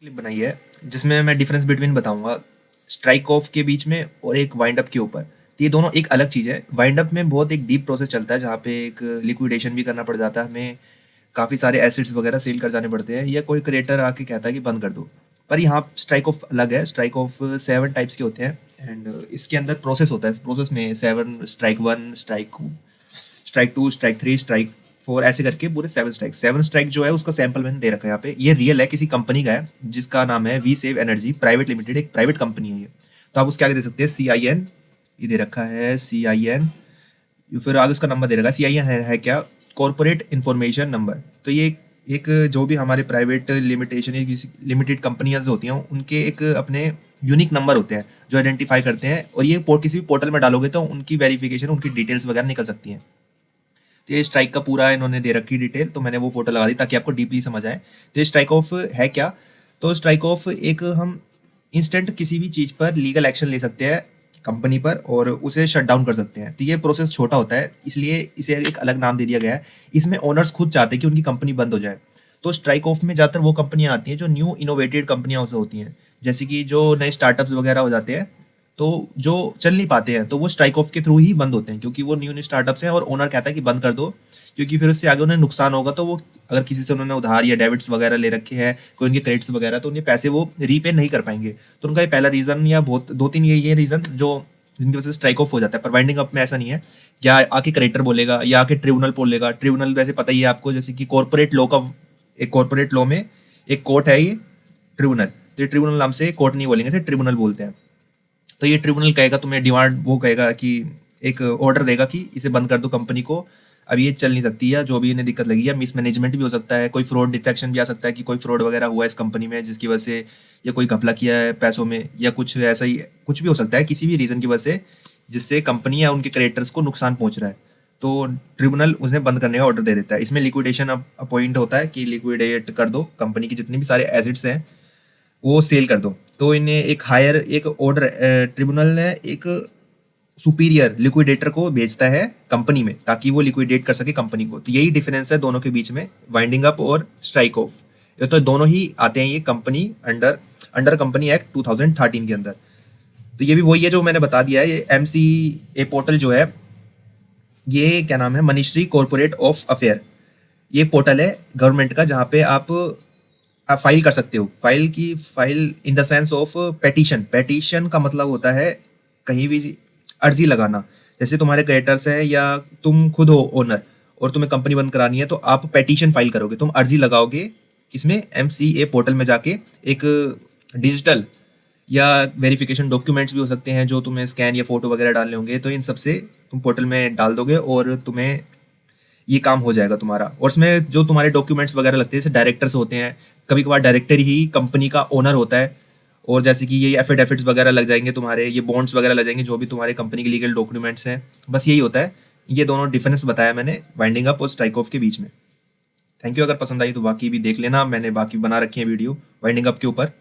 Clip बनाई है जिसमें मैं डिफरेंस बिटवीन बताऊंगा स्ट्राइक ऑफ के बीच में और एक वाइंड अप के ऊपर। तो ये दोनों एक अलग चीज़ है। वाइंड अप में बहुत एक डीप प्रोसेस चलता है जहाँ पे एक लिक्विडेशन भी करना पड़ जाता है, हमें काफ़ी सारे एसिड्स वगैरह सेल कर जाने पड़ते हैं, या कोई क्रिएटर आके कहता है कि बंद कर दो। पर यहाँ स्ट्राइक ऑफ अलग है। स्ट्राइक ऑफ 7 टाइप्स के होते हैं एंड इसके अंदर प्रोसेस होता है। प्रोसेस में 7 स्ट्राइक 1 स्ट्राइक 2 स्ट्राइक 3 स्ट्राइक 4 ऐसे करके पूरे 7 स्ट्राइक। 7 स्ट्राइक जो है उसका सैंपल मैंने दे रखा है यहाँ पे। ये रियल है, किसी कंपनी का है जिसका नाम है We Save Energy Private Limited, एक प्राइवेट कंपनी है ये। तो आप उसके आगे दे सकते हैं CIN, ये दे रखा है CIN, फिर आगे उसका नंबर दे रखा है। CIN है क्या? Corporate information number. तो ये एक जो भी हमारे प्राइवेट लिमिटेशन या किसी लिमिटेड कंपनियां होती हैं उनके एक अपने यूनिक नंबर होते हैं जो आइडेंटिफाई करते हैं, और ये किसी भी पोर्टल में डालोगे तो उनकी वेरिफिकेशन, उनकी डिटेल्स वगैरह निकल सकती हैं। तो ये स्ट्राइक का पूरा इन्होंने दे रखी डिटेल, तो मैंने वो फोटो लगा दी ताकि आपको डीपली समझ आए। तो ये स्ट्राइक ऑफ है क्या? तो स्ट्राइक ऑफ एक हम इंस्टेंट किसी भी चीज़ पर लीगल एक्शन ले सकते हैं कंपनी पर और उसे शट डाउन कर सकते हैं। तो ये प्रोसेस छोटा होता है, इसलिए इसे एक अलग नाम दे दिया गया है। इसमें ओनर्स खुद चाहते हैं कि उनकी कंपनी बंद हो जाए। तो स्ट्राइक ऑफ में ज़्यादातर वो कंपनियां आती हैं जो न्यू इनोवेटेड कंपनियां होती हैं, जैसे कि जो नए स्टार्टअप्स वगैरह हो जाते हैं, तो जो चल नहीं पाते हैं तो वो स्ट्राइक ऑफ के थ्रू ही बंद होते हैं, क्योंकि वो न्यू न्यू स्टार्टअप्स हैं और ओनर कहता है कि बंद कर दो, क्योंकि फिर उससे आगे उन्हें नुकसान होगा। तो वो अगर किसी से उन्होंने उधार या डेबिट्स वगैरह ले रखे हैं, कोई उनके क्रेडिट्स वगैरह, तो उन्हें पैसे वो रीपे नहीं कर पाएंगे। तो उनका ये पहला रीज़न या बहुत 2-3 ये रीज़न जो जिनकी वजह से स्ट्राइक ऑफ हो जाता है। पर वाइंडिंग अप में ऐसा नहीं है, या आके क्रेडिटर बोलेगा या आके ट्रिब्यूनल बोलेगा। ट्रिब्यूनल वैसे पता ही है आपको, जैसे कि कॉर्पोरेट लॉ का, एक कॉर्पोरेट लॉ में एक कोर्ट है ये ट्रिब्यूनल। तो ये ट्रिब्यूनल नाम से कोर्ट नहीं बोलेंगे, ट्रिब्यूनल बोलते हैं। तो ये ट्रिब्यूनल कहेगा तुम्हें डिमांड, वो कहेगा कि एक ऑर्डर देगा कि इसे बंद कर दो कंपनी को, अब ये चल नहीं सकती, या जो भी इन्हें दिक्कत लगी, या मिसमैनेजमेंट भी हो सकता है, कोई फ्रॉड डिटेक्शन भी आ सकता है कि कोई फ्रॉड वगैरह हुआ है इस कंपनी में जिसकी वजह से, या कोई घपला किया है पैसों में, या कुछ ऐसा ही कुछ भी हो सकता है किसी भी रीज़न की वजह से जिससे कंपनी या उनके क्रेडिटर्स को नुकसान पहुंच रहा है। तो ट्रिब्यूनल उन्हें बंद करने का ऑर्डर दे देता है। इसमें लिक्विडेशन अपॉइंट होता है कि लिक्विडेट कर दो कंपनी की जितने भी सारे एसेट्स हैं, वो सेल कर दो। तो इन्हें एक हायर एक ऑर्डर ट्रिब्यूनल ने एक सुपीरियर लिक्विडेटर को भेजता है कंपनी में ताकि वो लिक्विडेट कर सके कंपनी को। तो यही डिफरेंस है दोनों के बीच में, वाइंडिंग अप और स्ट्राइक ऑफ। ये तो दोनों ही आते हैं ये कंपनी अंडर कंपनी एक्ट 2013 के अंदर। तो ये भी वही है जो मैंने बता दिया है। ये MCA पोर्टल जो है, ये क्या नाम है, मिनिस्ट्री कॉर्पोरेट ऑफ अफेयर, ये पोर्टल है गवर्नमेंट का जहाँ पे आप फाइल कर सकते हो। File in the sense of petition. Petition का मतलब होता है कहीं भी अर्जी लगाना। जैसे तुम्हारे क्रेडिटर्स हैं या तुम खुद हो ओनर और तुम्हें कंपनी बंद करानी है, तो आप पेटिशन फाइल करोगे, तुम अर्जी लगाओगे किसमें, MCA पोर्टल में जाके। एक डिजिटल या वेरिफिकेशन डॉक्यूमेंट्स भी हो सकते हैं जो तुम्हें स्कैन या फोटो वगैरह डालने होंगे, तो इन सब से तुम पोर्टल में डाल दोगे और तुम्हें ये काम हो जाएगा तुम्हारा। और इसमें जो तुम्हारे डॉक्यूमेंट्स वगैरह लगते हैं, जैसे डायरेक्टर्स होते हैं, कभी कभार डायरेक्टर ही कंपनी का ओनर होता है, और जैसे कि ये एफिडेविट्स वगैरह लग जाएंगे तुम्हारे, ये बॉन्ड्स वगैरह लग जाएंगे, जो भी तुम्हारे कंपनी के लीगल डॉक्यूमेंट्स हैं। बस यही होता है। ये दोनों डिफरेंस बताया मैंने वाइंडिंग अप और स्ट्राइक ऑफ के बीच में। Thank you. अगर पसंद आई तो बाकी भी देख लेना, मैंने बाकी बना रखी है वीडियो वाइंडिंग अप के ऊपर।